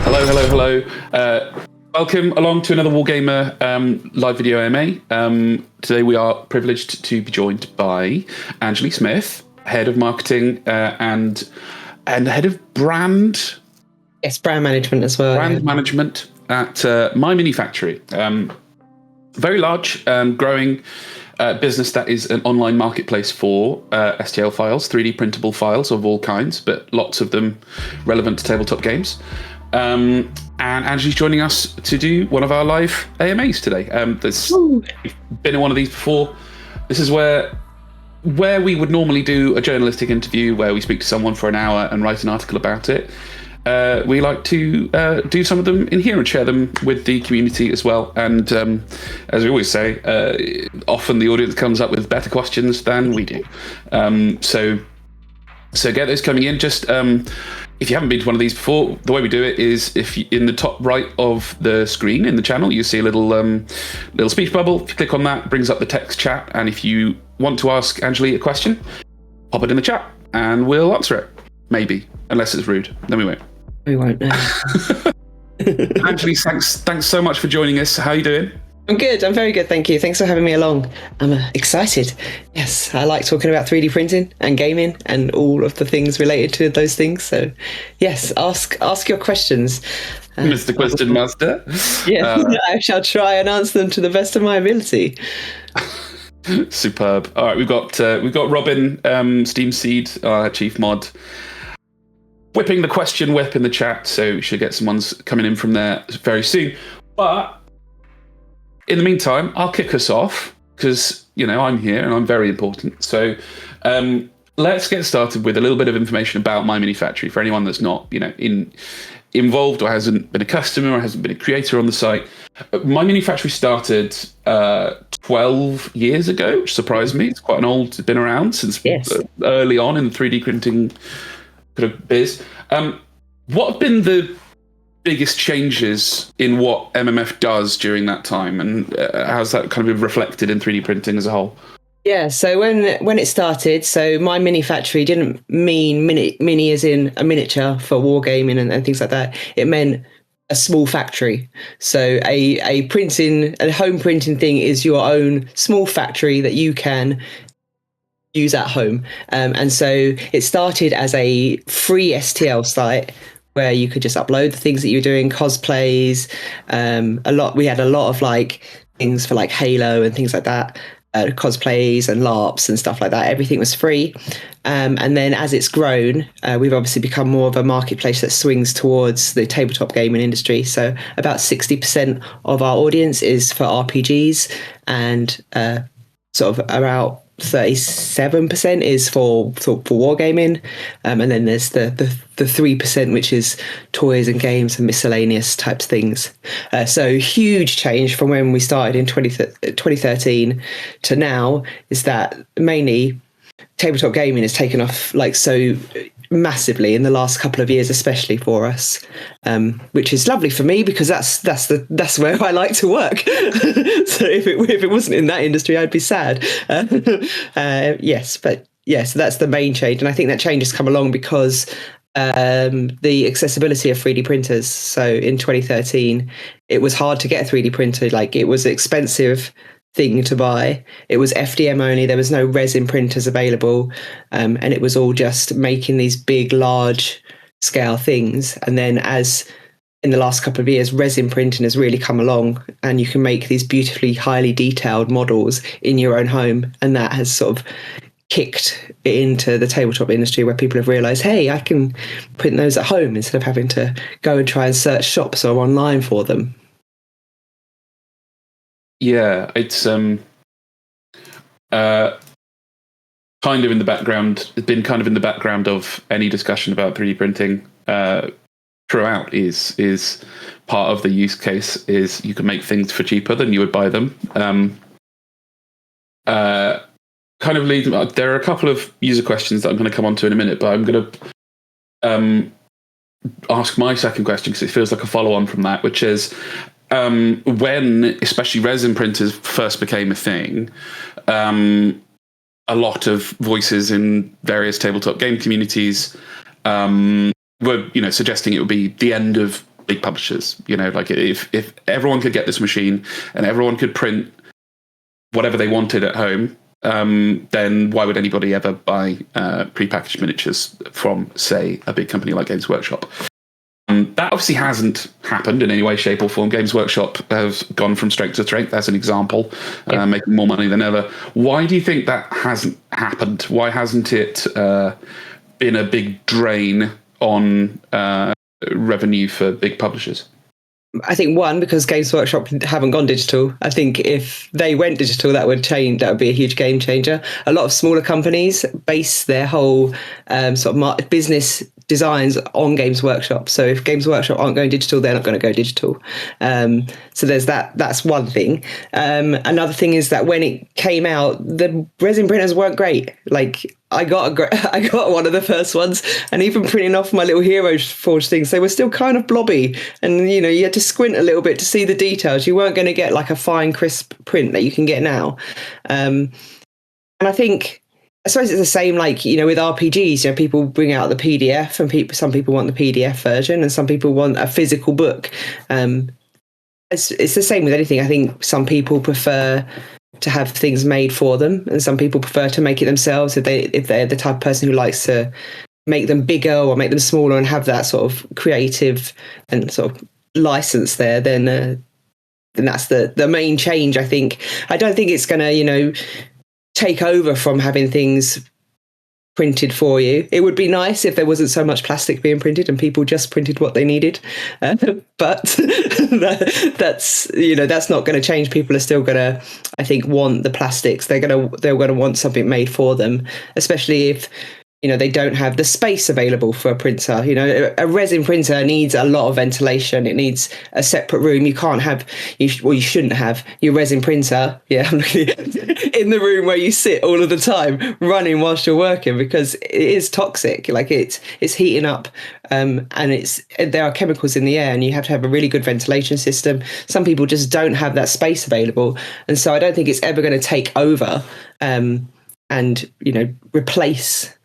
Hello, hello, hello. Welcome along to another Wargamer live video AMA. Today we are privileged to be joined by Anjuli Smith, Head of Marketing and Head of Brand. Yes, brand management as well. Brand management at MyMiniFactory. Very large, growing business that is an online marketplace for STL files, 3D printable files of all kinds, but lots of them relevant to tabletop games. And Angie's joining us to do one of our live AMAs today. We've been in one of these before. This is where we would normally do a journalistic interview where we speak to someone for an hour and write an article about it. We like to do some of them in here and share them with the community as well. And as we always say, often the audience comes up with better questions than we do. So get those coming in. Just if you haven't been to one of these before, the way we do it is in the top right of the screen in the channel, you see a little speech bubble. If you click on that, it brings up the text chat. And if you want to ask Anjali a question, pop it in the chat and we'll answer it. Maybe, unless it's rude, then we won't. We won't know. Anjali, thanks so much for joining us. How are you doing? I'm good. I'm very good. Thank you. Thanks for having me along. I'm excited. Yes, I like talking about 3D printing and gaming and all of the things related to those things. So, yes, ask your questions. Mr. Question Master. Yeah, I shall try and answer them to the best of my ability. Superb. All right, we've got Robin, Steam Seed, our chief mod, whipping the question whip in the chat. So we should get some ones coming in from there very soon. But in the meantime, I'll kick us off because, I'm here and I'm very important. So let's get started with a little bit of information about MyMiniFactory for anyone that's not, involved or hasn't been a customer or hasn't been a creator on the site. MyMiniFactory started 12 years ago, which surprised me. It's quite an old, it's been around since early on in the 3D printing kind of biz. What have been the biggest changes in what MMF does during that time, and how's that kind of reflected in 3D printing as a whole? Yeah, so when it started, so MyMiniFactory didn't mean mini as in a miniature for wargaming and things like that. It meant a small factory. So a home printing thing is your own small factory that you can use at home. And so it started as a free STL site where you could just upload the things that you're doing, cosplays. We had a lot of things for Halo and things like that, cosplays and LARPs and stuff like that. Everything was free. And then as it's grown, we've obviously become more of a marketplace that swings towards the tabletop gaming industry. So about 60% of our audience is for RPGs and sort of around 37% is for wargaming, and then there's the 3% which is toys and games and miscellaneous types things. So huge change from when we started in 2013 to now is that mainly tabletop gaming has taken off so massively in the last couple of years, especially for us, which is lovely for me because that's where I like to work. So if it wasn't in that industry, I'd be sad. So that's the main change, and I think that change has come along because the accessibility of 3D printers. So in 2013, it was hard to get a 3D printer. It was expensive thing to buy. It was FDM only. There was no resin printers available, and it was all just making these big, large scale things. And then as in the last couple of years, resin printing has really come along, and you can make these beautifully highly detailed models in your own home. And that has sort of kicked it into the tabletop industry where people have realized, hey, I can print those at home instead of having to go and try and search shops or online for them. Yeah, it's kind of in the background. It's been kind of in the background of any discussion about 3D printing throughout. Is part of the use case is you can make things for cheaper than you would buy them. Kind of leads. There are a couple of user questions that I'm going to come on to in a minute, but I'm going to ask my second question because it feels like a follow-on from that, which is. When especially resin printers first became a thing, a lot of voices in various tabletop game communities were, suggesting it would be the end of big publishers. Like if everyone could get this machine and everyone could print whatever they wanted at home, then why would anybody ever buy prepackaged miniatures from, say, a big company like Games Workshop? That obviously hasn't happened in any way, shape, or form. Games Workshop has gone from strength to strength, as an example, making more money than ever. Why do you think that hasn't happened? Why hasn't it been a big drain on revenue for big publishers? I think one, because Games Workshop haven't gone digital. I think if they went digital, that would be a huge game changer. A lot of smaller companies base their whole sort of business designs on Games Workshop. So if Games Workshop aren't going digital, they're not going to go digital. So there's that. That's one thing. Another thing is that when it came out, the resin printers weren't great. Like I got one of the first ones, and even printing off my little Hero Forge things, they were still kind of blobby, and you had to squint a little bit to see the details. You weren't going to get like a fine, crisp print that you can get now. And I suppose it's the same, like, with RPGs, people bring out the PDF, and some people want the PDF version, and some people want a physical book. It's the same with anything. I think some people prefer to have things made for them, and some people prefer to make it themselves if they're the type of person who likes to make them bigger or make them smaller and have that sort of creative and sort of license there. Then that's the main change, I think. I don't think it's going to, take over from having things printed for you. It would be nice if there wasn't so much plastic being printed and people just printed what they needed. But that's not going to change. People are still going to, I think, want the plastics. They're going to want something made for them, especially if they don't have the space available for a printer. A resin printer needs a lot of ventilation. It needs a separate room. You can't have, you shouldn't have your resin printer, I'm looking in the room where you sit all of the time running whilst you're working, because it is toxic. Like it's heating up, and there are chemicals in the air, and you have to have a really good ventilation system. Some people just don't have that space available. And so I don't think it's ever going to take over and replace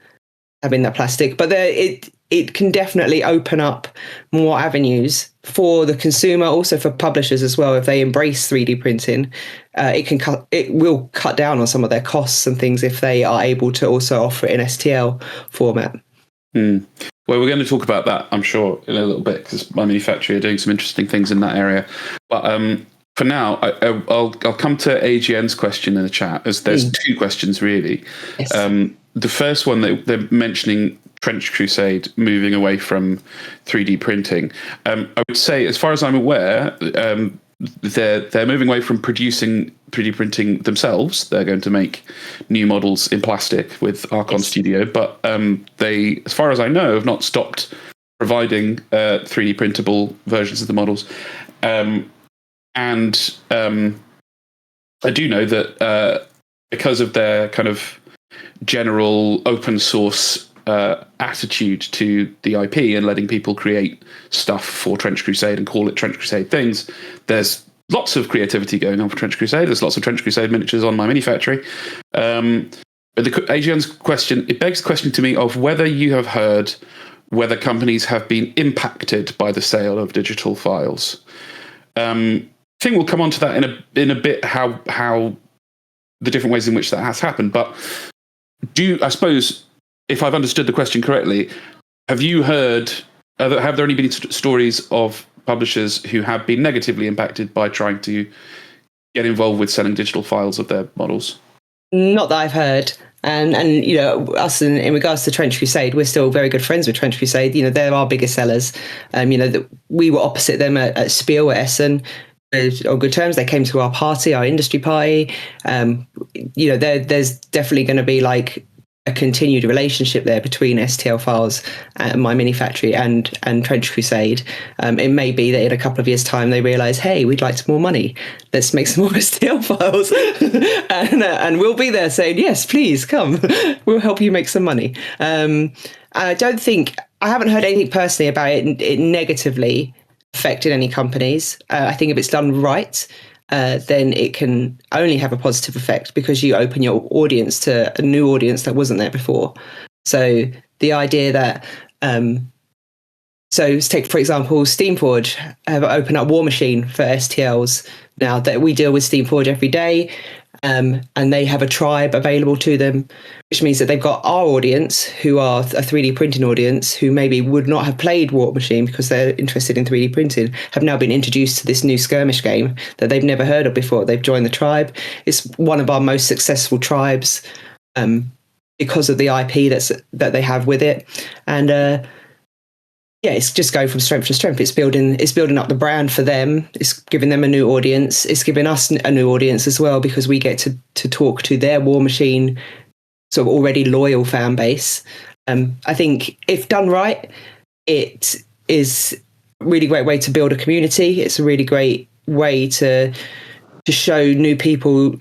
having that plastic, but it can definitely open up more avenues for the consumer, also for publishers as well. If they embrace 3D printing, it will cut down on some of their costs and things if they are able to also offer it in STL format. Well, we're going to talk about that, I'm sure, in a little bit, because MyMiniFactory are doing some interesting things in that area. But for now, I'll come to AGN's question in the chat, as there's two questions really. Yes. The first one, they're mentioning Trench Crusade moving away from 3D printing. I would say, as far as I'm aware, they're moving away from producing 3D printing themselves. They're going to make new models in plastic with Archon Studio, but they, as far as I know, have not stopped providing 3D printable versions of the models. And I do know that because of their kind of general open source attitude to the IP and letting people create stuff for Trench Crusade and call it Trench Crusade things, there's lots of creativity going on for Trench Crusade. There's lots of Trench Crusade miniatures on MyMiniFactory. But the AGN's question, it begs the question to me of whether you have heard whether companies have been impacted by the sale of digital files. I think we'll come on to that in a bit, how the different ways in which that has happened. But I suppose, if I've understood the question correctly, have you heard, have there any been stories of publishers who have been negatively impacted by trying to get involved with selling digital files of their models? Not that I've heard. And us in regards to Trench Crusade, we're still very good friends with Trench Crusade. They're our biggest sellers. We were opposite them at Spiel at Essen. On good terms. They came to our party, our industry party. There's definitely going to be like a continued relationship there between STL Files and MyMiniFactory and Trench Crusade. It may be that in a couple of years' time they realise, hey, we'd like some more money. Let's make some more STL Files, and we'll be there saying, yes, please come. We'll help you make some money. I haven't heard anything personally about it negatively affected any companies. I think if it's done right, then it can only have a positive effect, because you open your audience to a new audience that wasn't there before. So the idea that So let's take, for example, Steamforge have opened up War Machine for STLs now that we deal with Steamforge every day. And they have a tribe available to them, which means that they've got our audience, who are a 3D printing audience, who maybe would not have played War Machine because they're interested in 3D printing, have now been introduced to this new skirmish game that they've never heard of before. They've joined the tribe. It's one of our most successful tribes because of the IP that they have with it. And it's just going from strength to strength. It's building up the brand for them. It's giving them a new audience. It's giving us a new audience as well, because we get to talk to their War Machine sort of already loyal fan base. I think if done right, it is a really great way to build a community. It's a really great way to show new people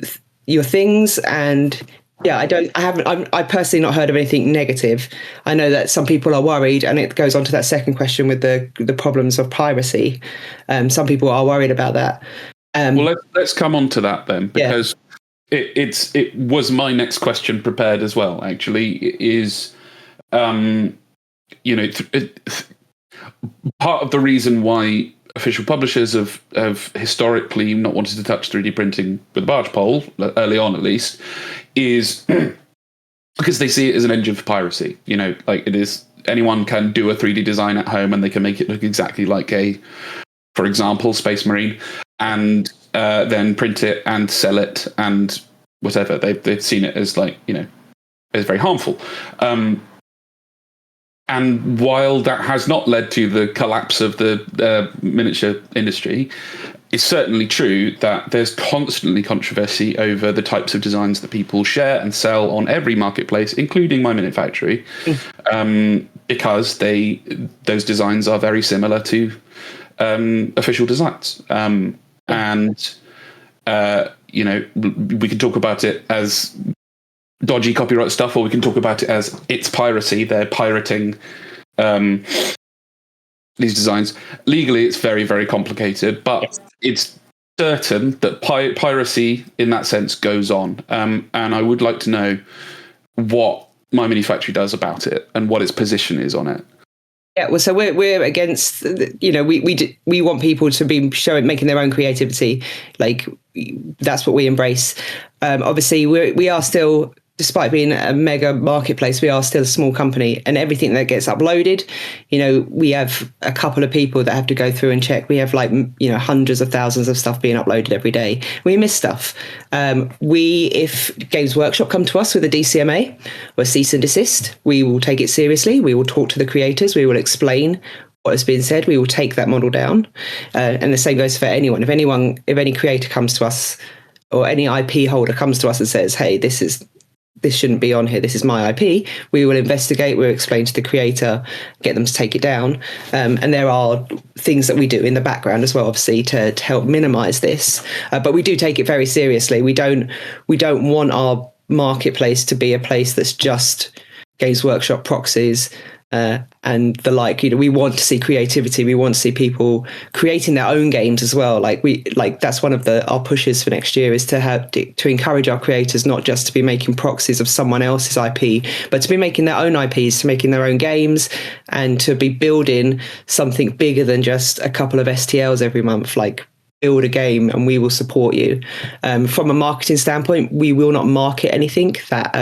your things. And yeah, I personally not heard of anything negative. I know that some people are worried, and it goes on to that second question with the problems of piracy. Some people are worried about that. Well, let's come on to that then, because it was my next question prepared as well. Actually, is part of the reason why official publishers have historically not wanted to touch 3D printing with a barge pole, early on at least, is because they see it as an engine for piracy. Like it is, anyone can do a 3D design at home and they can make it look exactly like for example, Space Marine, and then print it and sell it and whatever. They've seen it as as very harmful. And while that has not led to the collapse of the miniature industry, it's certainly true that there's constantly controversy over the types of designs that people share and sell on every marketplace, including MyMiniFactory, because those designs are very similar to official designs. We can talk about it as dodgy copyright stuff, or we can talk about it as it's piracy. They're pirating these designs. Legally, it's very, very complicated, but it's certain that piracy in that sense goes on. And I would like to know what MyMiniFactory does about it and what its position is on it. Yeah, well, so we're against, we want people to be making their own creativity. Like, that's what we embrace. Obviously, we are still, despite being a mega marketplace, we are still a small company, and everything that gets uploaded, we have a couple of people that have to go through and check. We have hundreds of thousands of stuff being uploaded every day. We miss stuff. If Games Workshop come to us with a DCMA or a cease and desist, we will take it seriously. We will talk to the creators. We will explain what has been said. We will take that model down. And the same goes for anyone. If any creator comes to us, or any IP holder comes to us and says, hey, this shouldn't be on here, this is my IP, we will investigate, we'll explain to the creator, get them to take it down. And there are things that we do in the background as well, obviously, to help minimize this. But we do take it very seriously. We don't want our marketplace to be a place that's just Games Workshop proxies and the like. We want to see creativity. We want to see people creating their own games as well. That's one of our pushes for next year, is to encourage our creators not just to be making proxies of someone else's IP, but to be making their own IPs, to making their own games, and to be building something bigger than just a couple of STLs every month. Build a game and we will support you. From a marketing standpoint, we will not market anything that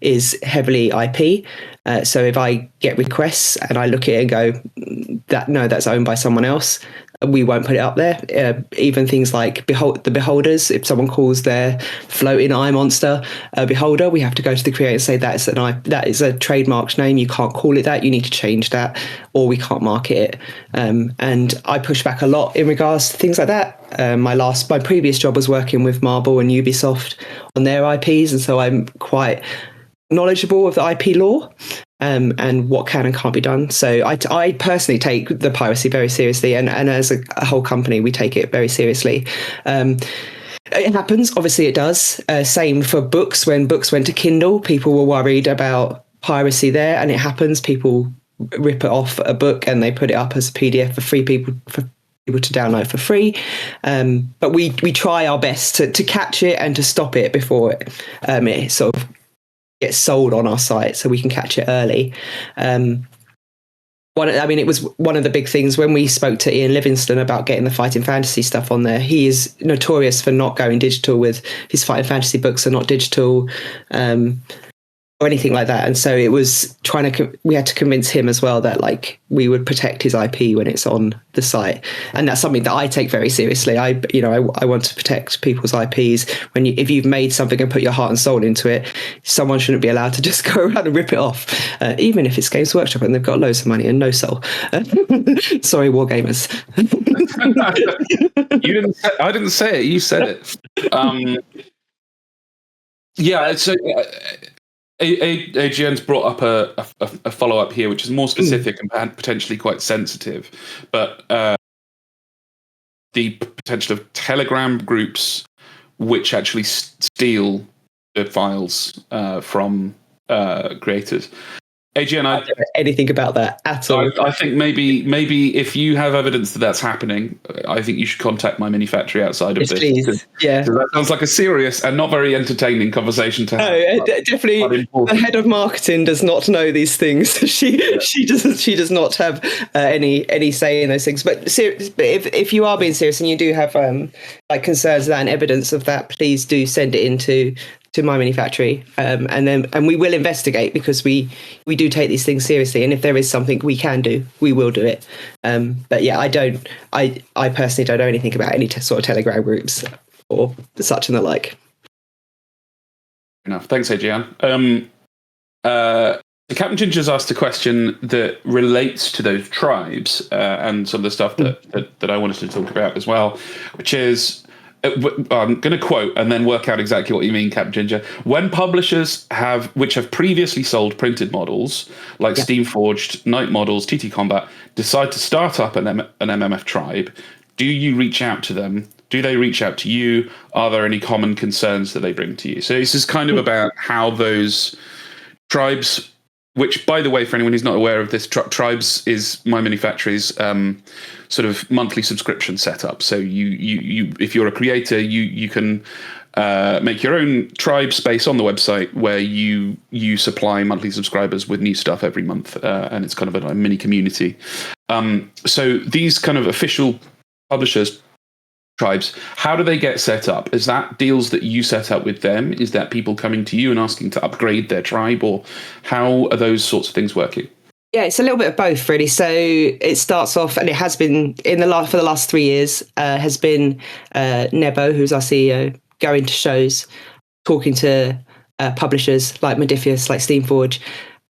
is heavily IP. So if I get requests and I look at it and go, that's owned by someone else, we won't put it up there. Even things like the beholders, if someone calls their floating eye monster a beholder, we have to go to the creator and say that is a trademarked name. You can't call it that. You need to change that, or we can't market it. And I push back a lot in regards to things like that. My previous job was working with Marvel and Ubisoft on their IPs, and so I'm quite knowledgeable of the IP law and what can and can't be done. So I personally take the piracy very seriously, and as a whole company, we take it very seriously. It happens, obviously it does. Same for books. When books went to Kindle, people were worried about piracy there, and it happens. People rip it off a book and they put it up as a PDF for people to download for free. But we try our best to catch it and to stop it before it sort of gets sold on our site, so we can catch it early. it was one of the big things when we spoke to Ian Livingstone about getting the Fighting Fantasy stuff on there. He is notorious for not going digital with his Fighting Fantasy books, are not digital or anything like that. And so it was we had to convince him as well that like we would protect his IP when it's on the site. And that's something that I take very seriously. I want to protect people's IPs. If you've made something and put your heart and soul into it, someone shouldn't be allowed to just go around and rip it off, even if it's Games Workshop and they've got loads of money and no soul. Sorry, Wargamers. I didn't say it. You said it. Yeah. So AGN's brought up a follow up here, which is more specific and potentially quite sensitive, but the potential of Telegram groups which actually steal the files from creators. AGN, I don't know anything about that at all. I think maybe if you have evidence that that's happening, I think you should contact MyMiniFactory outside of this. Please. Yeah, that sounds like a serious and not very entertaining conversation to have. No, definitely. The head of marketing does not know these things. She does not have any say in those things. But if you are being serious and you do have like concerns of that and evidence of that, please do send it into MyMiniFactory, and we will investigate, because we do take these things seriously, and if there is something we can do, we will do it. But yeah, I personally don't know anything about any sort of Telegram groups or such and the like. Enough. Thanks, Adrian. Captain Ginger's asked a question that relates to those tribes and some of the stuff that I wanted to talk about as well, which is, I'm going to quote and then work out exactly what you mean, Captain Ginger. When publishers which have previously sold printed models, like Steamforged, Night Models, TT Combat, decide to start up an MMF tribe, do you reach out to them? Do they reach out to you? Are there any common concerns that they bring to you? So this is kind of about how those tribes, which, by the way, for anyone who's not aware of this, Tribes is MyMiniFactory's sort of monthly subscription setup. So you if you're a creator, you can make your own tribe space on the website where you supply monthly subscribers with new stuff every month, and it's kind of a mini community. So these kind of official publishers, tribes, how do they get set up? Is that deals that you set up with them? Is that people coming to you and asking to upgrade their tribe, or how are those sorts of things working? Yeah, it's a little bit of both, really. So it starts off, and it has been for the last 3 years, has been Nebo, who's our CEO, going to shows, talking to publishers like Modifius, like Steamforge,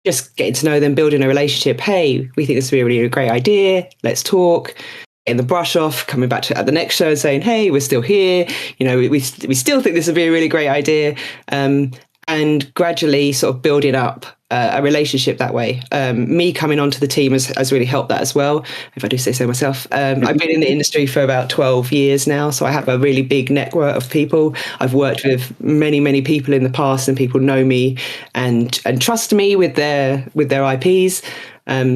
just getting to know them, building a relationship. Hey, we think this would be a really great idea. Let's talk. Getting the brush off, coming back at the next show and saying, hey, we're still here. We still think this would be a really great idea. And gradually sort of building up a relationship that way. Me coming onto the team has really helped that as well, if I do say so myself. I've been in the industry for about 12 years now, so I have a really big network of people. I've worked with many, many people in the past, and people know me and trust me with their IPs.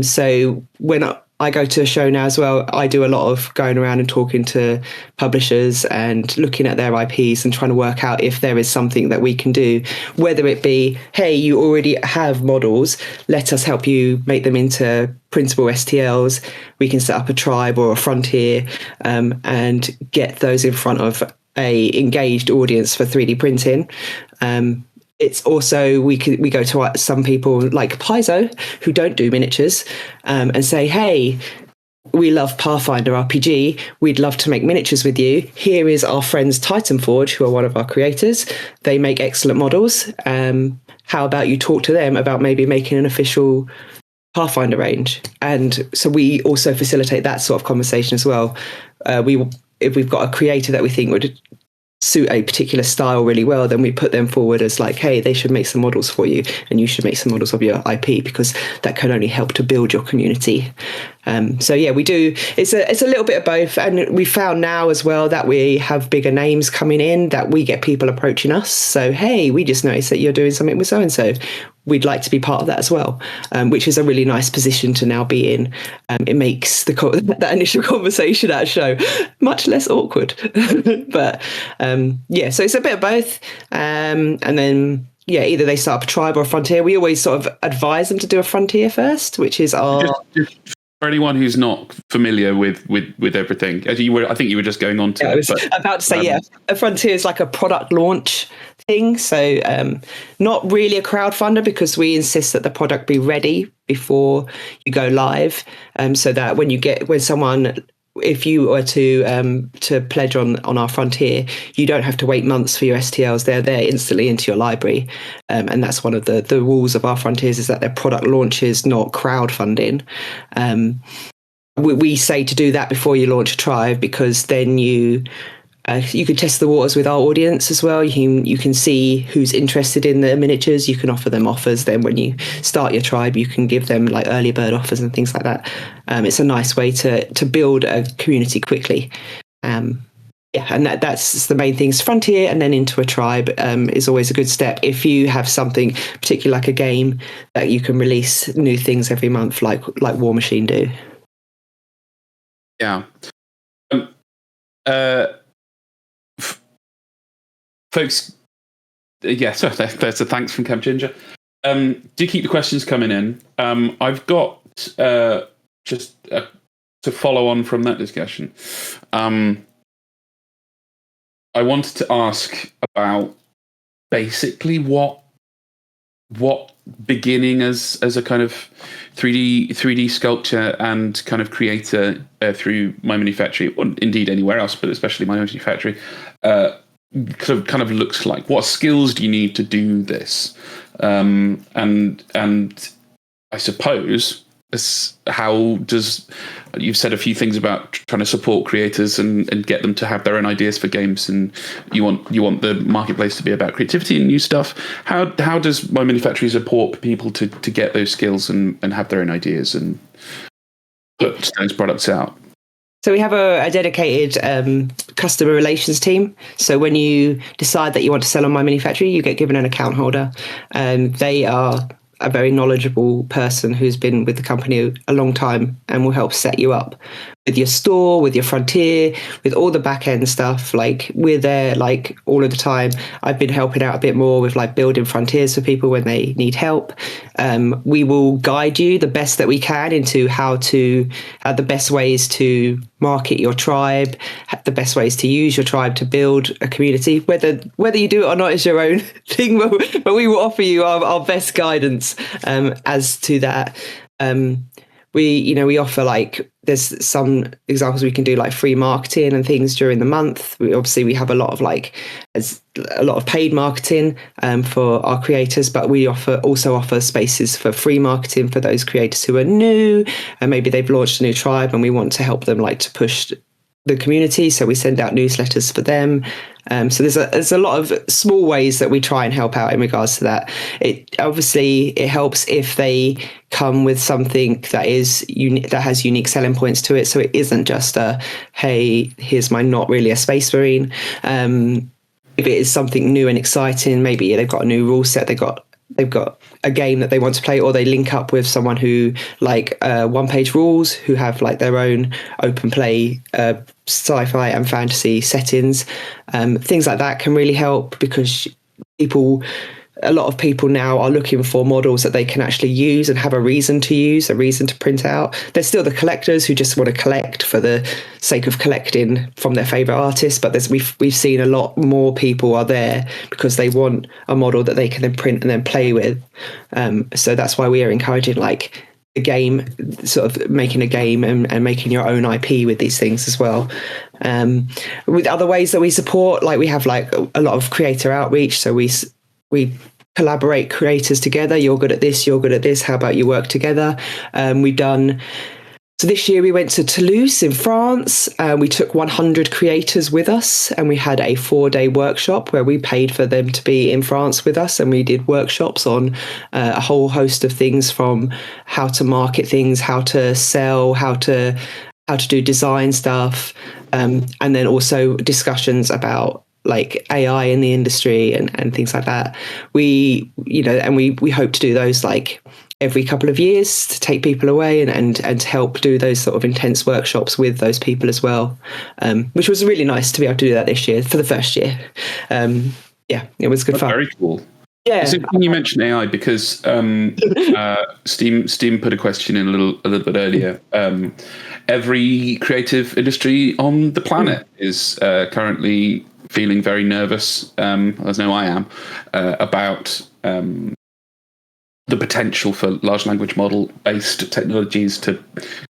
So when I go to a show now as well, I do a lot of going around and talking to publishers and looking at their IPs and trying to work out if there is something that we can do, whether it be, hey, you already have models, let us help you make them into printable STLs. We can set up a tribe or a frontier and get those in front of a engaged audience for 3D printing. It's also, we go to some people like Paizo who don't do miniatures and say, hey, we love Pathfinder RPG. We'd love to make miniatures with you. Here is our friends Titanforge, who are one of our creators. They make excellent models. How about you talk to them about maybe making an official Pathfinder range? And so we also facilitate that sort of conversation as well. If we've got a creator that we think would suit a particular style really well, then we put them forward as like, hey, they should make some models for you, and you should make some models of your IP, because that can only help to build your community. So yeah, we do. It's a little bit of both, and we found now as well that we have bigger names coming in, that we get people approaching us. So hey, we just noticed that you're doing something with so and so. We'd like to be part of that as well, which is a really nice position to now be in. It makes that initial conversation at a show much less awkward. But yeah, so it's a bit of both. And then, yeah, either they start up a tribe or a frontier. We always sort of advise them to do a frontier first, which is our... For anyone who's not familiar with everything, as I think you were just going on to. I was about to say, a Frontier is like a product launch thing. So not really a crowdfunder, because we insist that the product be ready before you go live, so that if you were to pledge on our Frontier, you don't have to wait months for your STLs. They're there instantly into your library. And that's one of the rules of our Frontiers, is that they're product launches, not crowdfunding. We say to do that before you launch a tribe, because then you can test the waters with our audience as well. You can see who's interested in the miniatures. You can offer them offers. Then when you start your tribe, you can give them like early bird offers and things like that. It's a nice way to build a community quickly. And that's the main things. Frontier and then into a tribe is always a good step. If you have something particularly like a game that you can release new things every month, like War Machine do. Yeah. Folks, so there's a thanks from Camp Ginger. Do keep the questions coming in. I've got just to follow on from that discussion. I wanted to ask about basically what beginning as a kind of 3D sculpture and kind of creator through MyMiniFactory, or indeed anywhere else, but especially MyMiniFactory, kind of looks like. What skills do you need to do this? And I suppose how does, you've said a few things about trying to support creators and get them to have their own ideas for games, and you want the marketplace to be about creativity and new stuff. How does MyMiniFactory support people to get those skills and have their own ideas and put those products out? So we have a dedicated customer relations team. So when you decide that you want to sell on MyMiniFactory, you get given an account holder. They are a very knowledgeable person who's been with the company a long time and will help set you up with your store, with your Frontier, with all the back end stuff. Like, we're there like all of the time. I've been helping out a bit more with like building Frontiers for people when they need help. We will guide you the best that we can into how the best ways to market your tribe, the best ways to use your tribe to build a community. Whether you do it or not is your own thing, but we will offer you our best guidance as to that. We offer, like, there's some examples we can do, like free marketing and things during the month. We have a lot of paid marketing for our creators, but we also offer spaces for free marketing for those creators who are new, and maybe they've launched a new tribe and we want to help them like to push the community. So we send out newsletters for them. So there's a lot of small ways that we try and help out in regards to that. It helps if they come with something that is unique, that has unique selling points to it. So it isn't just hey, here's my not really a Space Marine. If it is something new and exciting, maybe they've got a new rule set, they've got a game that they want to play, or they link up with someone who like one-page rules, who have like their own open play sci-fi and fantasy settings. Things like that can really help, because a lot of people now are looking for models that they can actually use and have a reason to print out. There's still the collectors who just want to collect for the sake of collecting from their favorite artists, but we've seen a lot more people are there because they want a model that they can then print and then play with. So that's why we are encouraging like a game, sort of making a game and making your own IP with these things as well. With other ways that we support, like we have like a lot of creator outreach. So we collaborate creators together. You're good at this. How about you work together? So this year we went to Toulouse in France. We took 100 creators with us, and we had a 4-day workshop where we paid for them to be in France with us. And we did workshops on a whole host of things, from how to market things, how to sell, how to do design stuff. And then also discussions about like AI in the industry and things like that. We hope to do those like every couple of years to take people away and to help do those sort of intense workshops with those people as well, which was really nice to be able to do that this year for the first year. It was good fun. Very cool. Yeah. It's interesting you mentioned AI because Steam put a question in a little bit earlier. Every creative industry on the planet is currently feeling very nervous, as I know I am, about the potential for large language model based technologies to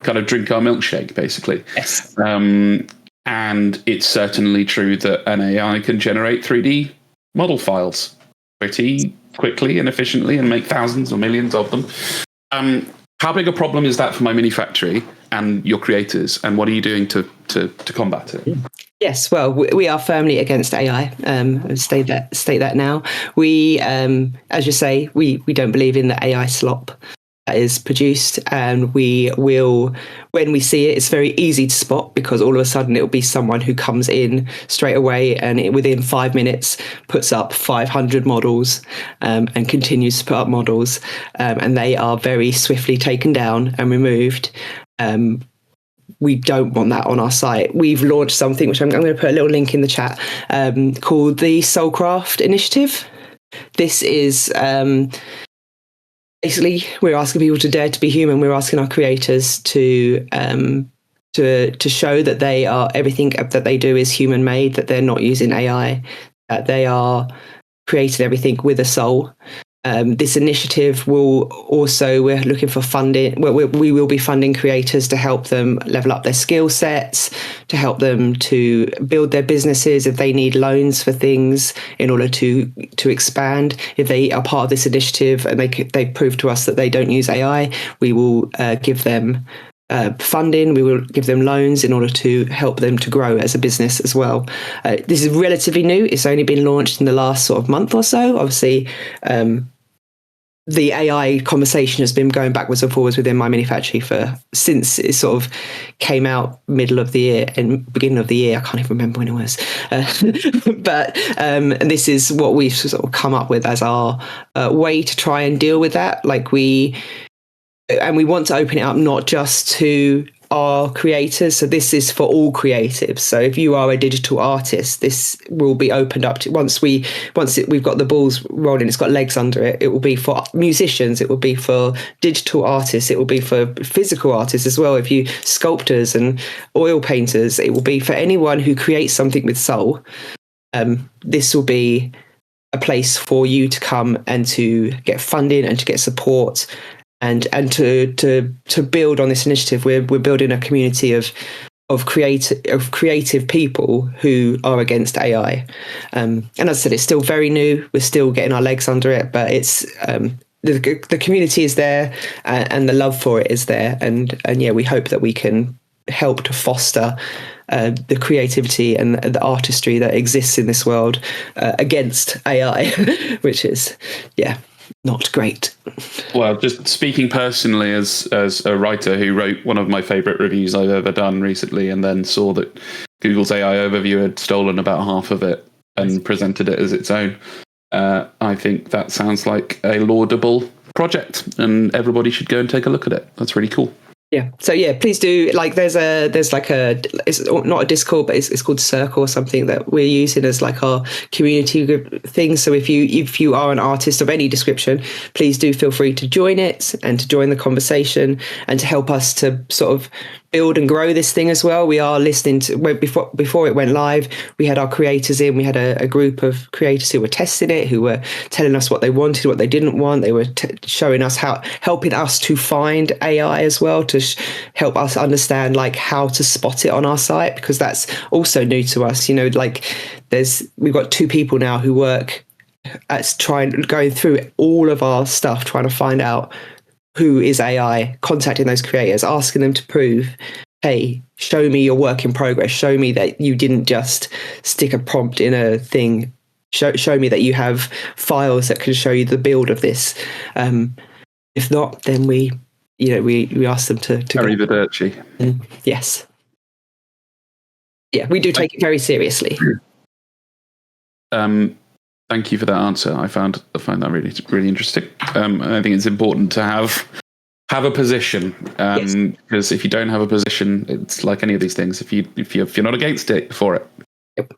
kind of drink our milkshake, basically. Yes. And it's certainly true that an AI can generate 3D model files pretty quickly and efficiently and make thousands or millions of them. How big a problem is that for MyMiniFactory and your creators, and what are you doing to combat it? Yes, well, we are firmly against AI. State that now. We, as you say, we don't believe in the AI slop that is produced, and we will, when we see it, it's very easy to spot because all of a sudden it'll be someone who comes in straight away and within 5 minutes puts up 500 models and continues to put up models, and they are very swiftly taken down and removed. We don't want that on our site. We've launched something, which I'm going to put a little link in the chat, called the Soulcraft Initiative. This is basically, we're asking people to dare to be human. We're asking our creators to show that they are, everything that they do is human made, that they're not using AI, that they are creating everything with a soul. This initiative will also, we're looking for funding. We will be funding creators to help them level up their skill sets, to help them to build their businesses if they need loans for things in order to expand. If they are part of this initiative and they prove to us that they don't use AI, we will give them funding. We will give them loans in order to help them to grow as a business as well. This is relatively new. It's only been launched in the last sort of month or so. Obviously, the AI conversation has been going backwards and forwards within MyMiniFactory since it sort of came out middle of the year and beginning of the year. I can't even remember when it was. But this is what we've sort of come up with as our way to try and deal with that. We want to open it up not just to our creators. So this is for all creatives. So if you are a digital artist, this will be opened up to once we've got the balls rolling, it's got legs under it. It will be for musicians. It will be for digital artists. It will be for physical artists as well. If you sculptors and oil painters, it will be for anyone who creates something with soul. This will be a place for you to come and to get funding and to get support. And to build on this initiative, we're building a community of creative people who are against AI. And as I said, it's still very new. We're still getting our legs under it, but it's the community is there and the love for it is there. And yeah, we hope that we can help to foster the creativity and the artistry that exists in this world against AI, which is not great. Well, just speaking personally as a writer who wrote one of my favorite reviews I've ever done recently and then saw that Google's AI overview had stolen about half of it and presented it as its own, I think that sounds like a laudable project and everybody should go and take a look at it. That's really cool. Yeah. So yeah, please do. There's it's not a Discord, but it's called Circle or something that we're using as our community group thing. So if you are an artist of any description, please do feel free to join it and to join the conversation and to help us to sort of build and grow this thing as well. We are listening to before it went live. We had our creators in. We had a group of creators who were testing it, who were telling us what they wanted, what they didn't want. They were showing us helping us to find AI as well, to help us understand how to spot it on our site, because that's also new to us. We've got 2 people now who work at going through all of our stuff, trying to find out who is AI, contacting those creators, asking them to prove, hey, show me your work in progress. Show me that you didn't just stick a prompt in a thing. Show me that you have files that can show you the build of this. If not, then we ask them to Carry the dirty. Yes. Yeah, we do take it very seriously. Thank you for that answer. I find that really, really interesting. I think it's important to have a position, because if you don't have a position, it's like any of these things. If you're not against it, you're for it. Yep.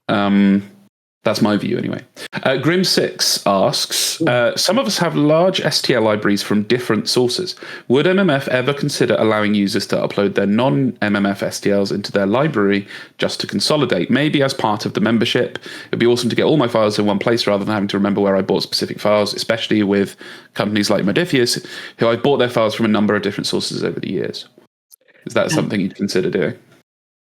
That's my view, anyway. Grim6 asks, some of us have large STL libraries from different sources. Would MMF ever consider allowing users to upload their non-MMF STLs into their library just to consolidate? Maybe as part of the membership. It'd be awesome to get all my files in one place rather than having to remember where I bought specific files, especially with companies like Modifius, who I've bought their files from a number of different sources over the years. Is that something you'd consider doing?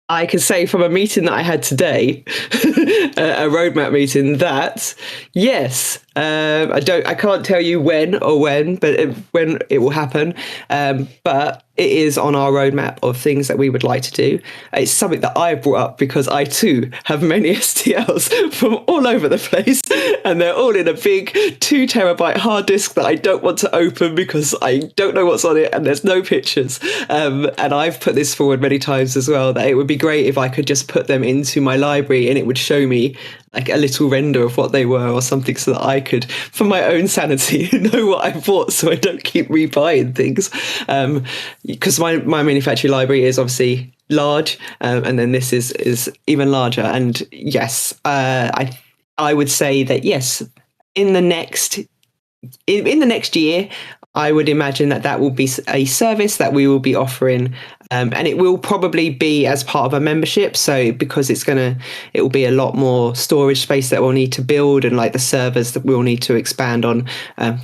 I can say from a meeting that I had today, a roadmap meeting, that yes, I can't tell you when, but when it will happen. But it is on our roadmap of things that we would like to do. It's something that I brought up because I too have many STLs from all over the place, and they're all in a big 2 terabyte hard disk that I don't want to open because I don't know what's on it and there's no pictures. And I've put this forward many times as well, that it would be great if I could just put them into my library and it would show me like a little render of what they were or something, so that I could, for my own sanity, know what I bought so I don't keep rebuying things. Because my MyMiniFactory library is obviously large, and then this is even larger. And yes, I would say that yes, in the next year, I would imagine that will be a service that we will be offering, and it will probably be as part of a membership. So because it will be a lot more storage space that we'll need to build, and like the servers that we'll need to expand on,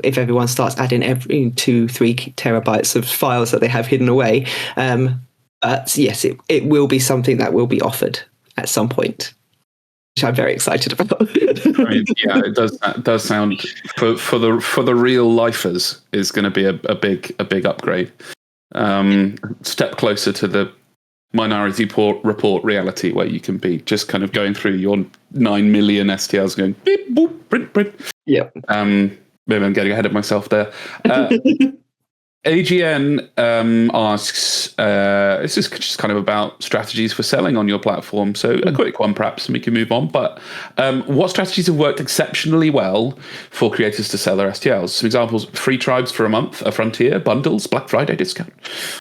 if everyone starts adding every 2-3 terabytes of files that they have hidden away. But yes, it will be something that will be offered at some point, which I'm very excited about. I mean, yeah, it does sound for the real lifers is going to be a big upgrade. Step closer to the Minority Report reality, where you can be just kind of going through your 9 million STLs, going beep boop print. Yeah. Maybe I'm getting ahead of myself there. AGN asks, this is just kind of about strategies for selling on your platform. So a quick one, perhaps, and we can move on. But what strategies have worked exceptionally well for creators to sell their STLs? Some examples: free tribes for a month, a frontier, bundles, Black Friday discount,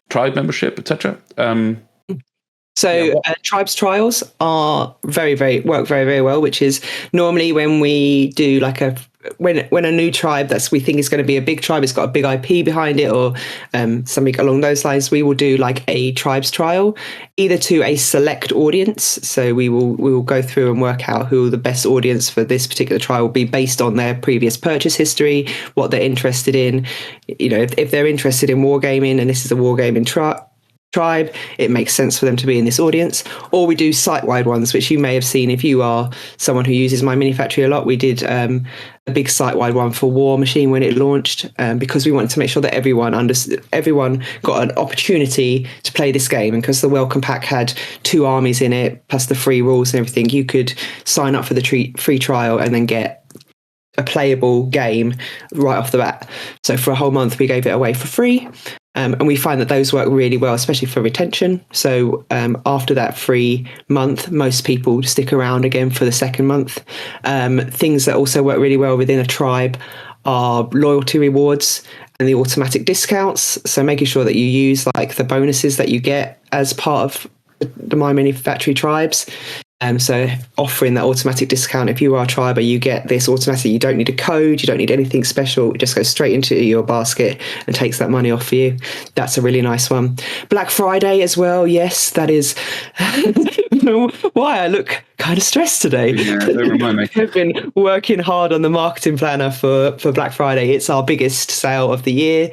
tribe membership, etc. Tribes trials are work very, very well, which is normally when we do like when a new tribe we think is going to be a big tribe, it's got a big IP behind it, or something along those lines, we will do like a tribes trial, either to a select audience. So we will go through and work out who the best audience for this particular trial will be based on their previous purchase history, what they're interested in. You know, if they're interested in wargaming and this is a wargaming tribe, it makes sense for them to be in this audience. Or we do site-wide ones, which you may have seen if you are someone who uses MyMiniFactory a lot. We did a big site-wide one for War Machine when it launched, because we wanted to make sure that everyone got an opportunity to play this game. And because the welcome pack had 2 armies in it, plus the free rules and everything, you could sign up for the free trial and then get a playable game right off the bat. So for a whole month, we gave it away for free. And we find that those work really well, especially for retention. So after that free month, most people stick around again for the second month. Things that also work really well within a tribe are loyalty rewards and the automatic discounts. So making sure that you use like the bonuses that you get as part of the MyMiniFactory tribes. So offering that automatic discount. If you are a triber, you get this automatically. You don't need a code, you don't need anything special. It just goes straight into your basket and takes that money off for you. That's a really nice one. Black Friday as well. Yes, that is why I look kind of stressed today. Yeah, don't remind me. I've been working hard on the marketing planner for Black Friday. It's our biggest sale of the year.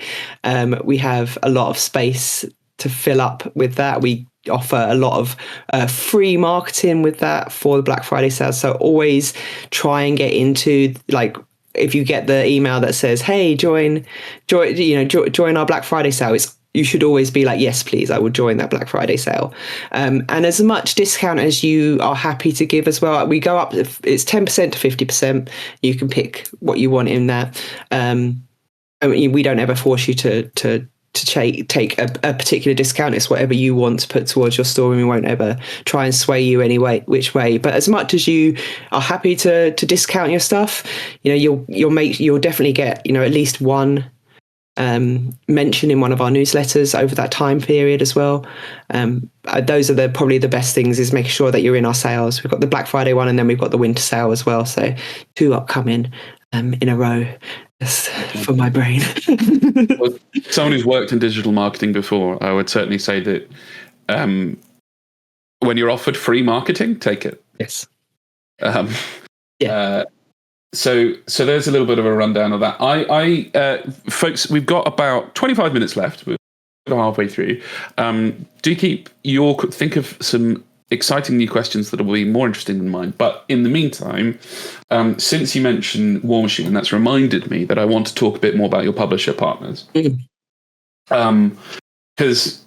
We have a lot of space to fill up with that. We offer a lot of free marketing with that for the Black Friday sale. So always try and get into, like, if you get the email that says, "Hey, join our Black Friday sale," you should always be like, "Yes, please, I will join that Black Friday sale." And as much discount as you are happy to give as well. We go up, it's 10% to 50%. You can pick what you want in that. I mean, we don't ever force you to take a particular discount. It's whatever you want to put towards your store, and we won't ever try and sway you which way. But as much as you are happy to discount your stuff, you'll definitely get at least one mention in one of our newsletters over that time period as well. Those are probably the best things, is making sure that you're in our sales. We've got the Black Friday one, and then we've got the winter sale as well. So 2 upcoming in a row, just for my brain. Well, someone who's worked in digital marketing before, I would certainly say that when you're offered free marketing, take it. Yes. So there's a little bit of a rundown of that. Folks, we've got about 25 minutes left. We're halfway through. Think of some exciting new questions that will be more interesting than mine. But in the meantime, since you mentioned War Machine, that's reminded me that I want to talk a bit more about your publisher partners. Because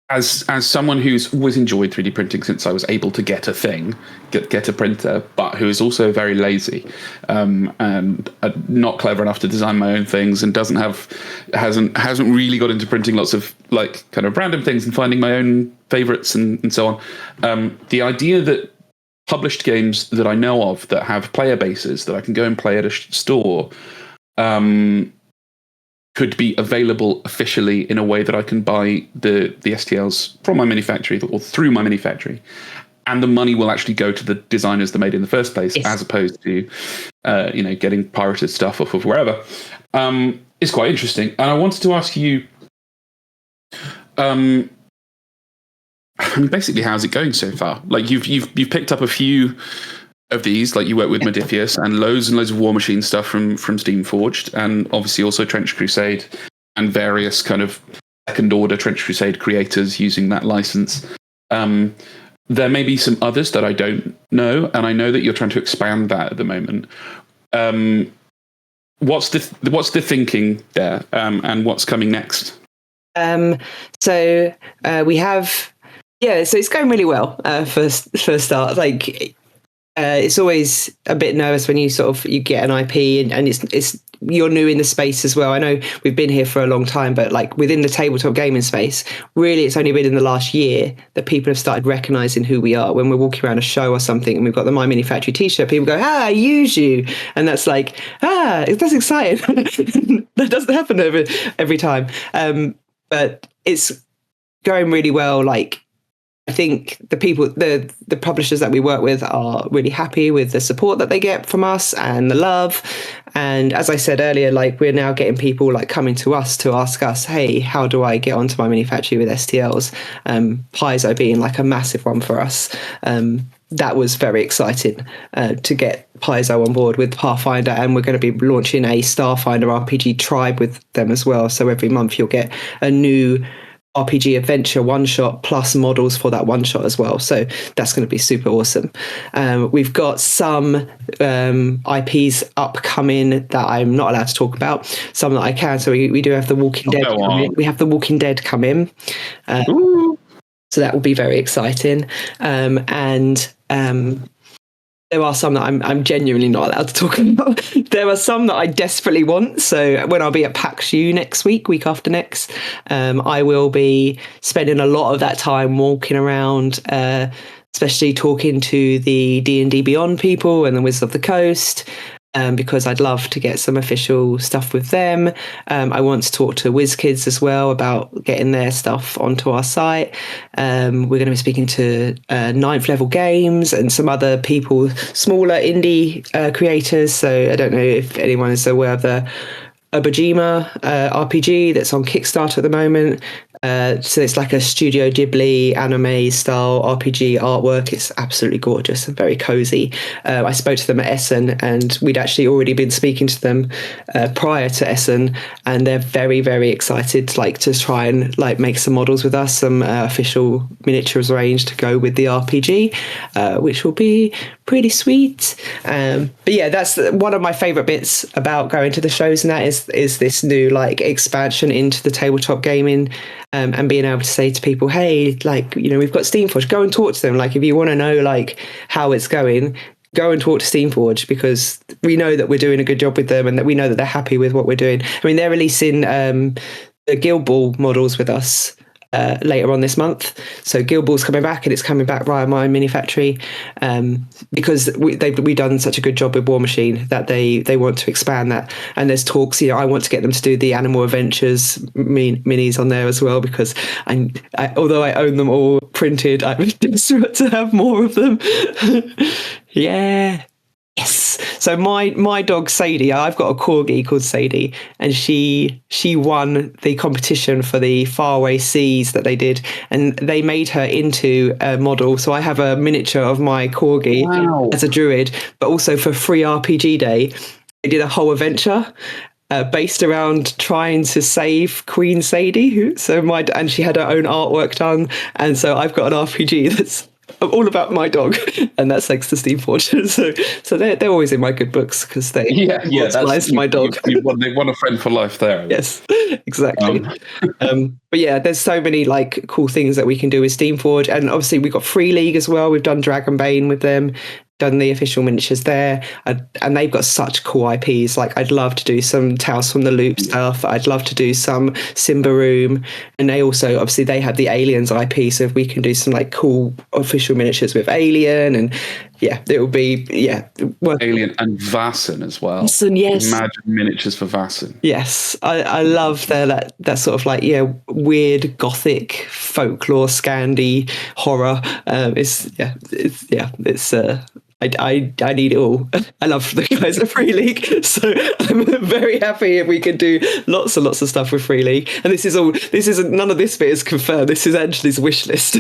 as someone who's always enjoyed 3D printing since I was able to get a printer, but who is also very lazy and not clever enough to design my own things, and hasn't really got into printing lots of like kind of random things and finding my own favorites and so on. The idea that published games that I know of that have player bases that I can go and play at a store could be available officially in a way that I can buy the STLs from MyMiniFactory or through MyMiniFactory, and the money will actually go to the designers that made it in the first place, as opposed to getting pirated stuff off of wherever. It's quite interesting, and I wanted to ask you, basically, how's it going so far? Like you've picked up a few of these, like you work with Modifius and loads of War Machine stuff from Steamforged, and obviously also Trench Crusade and various kind of second order Trench Crusade creators using that license. There may be some others that I don't know, and I know that you're trying to expand that at the moment. What's the thinking there, and what's coming next? So we have, so it's going really well for start. Like, it's always a bit nervous when you get an IP and it's you're new in the space as well. I know we've been here for a long time, but like within the tabletop gaming space, really it's only been in the last year that people have started recognizing who we are. When we're walking around a show or something and we've got the MyMiniFactory t-shirt, people go, I use you. And that's like, that's exciting. That doesn't happen every time. But it's going really well. Like, I think the people, the publishers that we work with are really happy with the support that they get from us and the love. And as I said earlier, like we're now getting people like coming to us to ask us, hey, how do I get onto MyMiniFactory with STLs? Paizo being like a massive one for us. That was very exciting to get Paizo on board with Pathfinder, and we're going to be launching a Starfinder RPG tribe with them as well. So every month you'll get a new RPG adventure one shot plus models for that one shot as well. So that's going to be super awesome. We've got some IPs upcoming that I'm not allowed to talk about, some that I can. So we do have The Walking Dead come in. We have The Walking Dead come in. So that will be very exciting. And there are some that I'm genuinely not allowed to talk about. There are some that I desperately want. So when I'll be at PAX U next week after next, I will be spending a lot of that time walking around, especially talking to the D&D Beyond people and the Wizards of the Coast, because I'd love to get some official stuff with them. I want to talk to WizKids as well about getting their stuff onto our site. We're going to be speaking to Ninth Level Games and some other people, smaller indie creators. So I don't know if anyone is aware of the Wargamer RPG that's on Kickstarter at the moment. So it's like a Studio Ghibli anime style RPG artwork. It's absolutely gorgeous and very cozy. I spoke to them at Essen, and we'd actually already been speaking to them prior to Essen, and they're very, very excited to try and make some models with us, some official miniatures arranged to go with the RPG, which will be pretty sweet. But yeah, that's one of my favorite bits about going to the shows, and that is this new expansion into the tabletop gaming. And being able to say to people, hey, we've got Steamforged, go and talk to them. Like, if you want to know how it's going, go and talk to Steamforged, because we know that we're doing a good job with them and that we know that they're happy with what we're doing. I mean, they're releasing the Guild Ball models with us later on this month. So Guild Ball's coming back, and it's coming back via MyMiniFactory, because we've done such a good job with War Machine that they want to expand that. And there's talks, I want to get them to do the Animal Adventures minis on there as well, because although I own them all printed, I'm desperate to have more of them. Yeah. Yes. So my dog Sadie, I've got a corgi called Sadie, and she won the competition for the Faraway Seas that they did, and they made her into a model. So I have a miniature of my corgi as a druid, but also for free RPG day, they did a whole adventure based around trying to save Queen Sadie. And she had her own artwork done, and so I've got an RPG that's all about my dog, and that's thanks to Steamforge. So they're always in my good books because they that's my dog. They want a friend for life there. Yes, exactly. But yeah, there's so many like cool things that we can do with Steamforge, and obviously we've got Free League as well. We've done Dragonbane with them, done the official miniatures there, and they've got such cool IPs. Like I'd love to do some Tales from the Loop stuff. I'd love to do some Simba Room, and they also obviously they have the Aliens IP. So if we can do some like cool official miniatures with Alien, and it will be Alien and Vaesen as well. Vaesen, yes. Imagine miniatures for Vaesen. Yes, I love that sort of like weird gothic folklore Scandi horror. I need it all. I love the guys at Free League, so I'm very happy if we can do lots and lots of stuff with Free League. And none of this bit is confirmed. This is Anjali's wish list.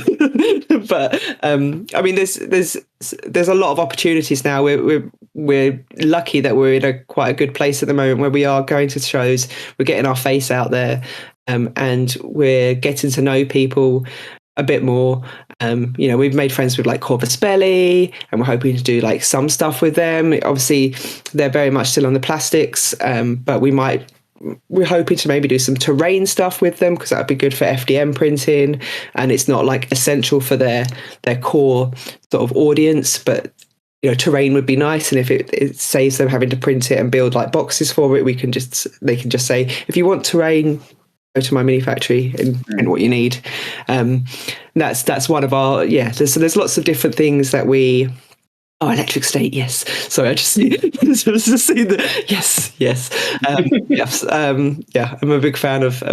But I mean, there's a lot of opportunities now. We're lucky that we're in quite a good place at the moment where we are going to shows. We're getting our face out there, and we're getting to know people a bit more. We've made friends with like Corvus Belli, and we're hoping to do like some stuff with them. Obviously, they're very much still on the plastics, but we're hoping to maybe do some terrain stuff with them, because that would be good for FDM printing, and it's not like essential for their core sort of audience, but terrain would be nice. And if it saves them having to print it and build like boxes for it, they can just say, if you want terrain, go to MyMiniFactory and print what you need. That's one of our there's lots of different things that we. Oh, Electric State, yes. Sorry, I just see the yes. Yes, I'm a big fan of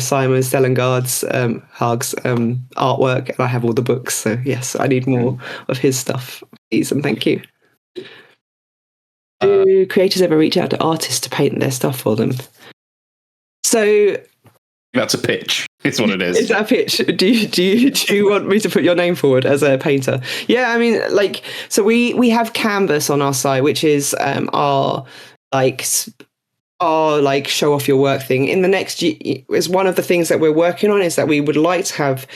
Simon Stellingard's Hug's artwork, and I have all the books. So yes, I need more of his stuff, please, and thank you. Do creators ever reach out to artists to paint their stuff for them? So that's a pitch. It's what it is. Is that a pitch? Do you want me to put your name forward as a painter? Yeah, I mean, like, so we have Canvas on our site, which is our show off your work thing. In the next year, is one of the things that we're working on, is that we would like to have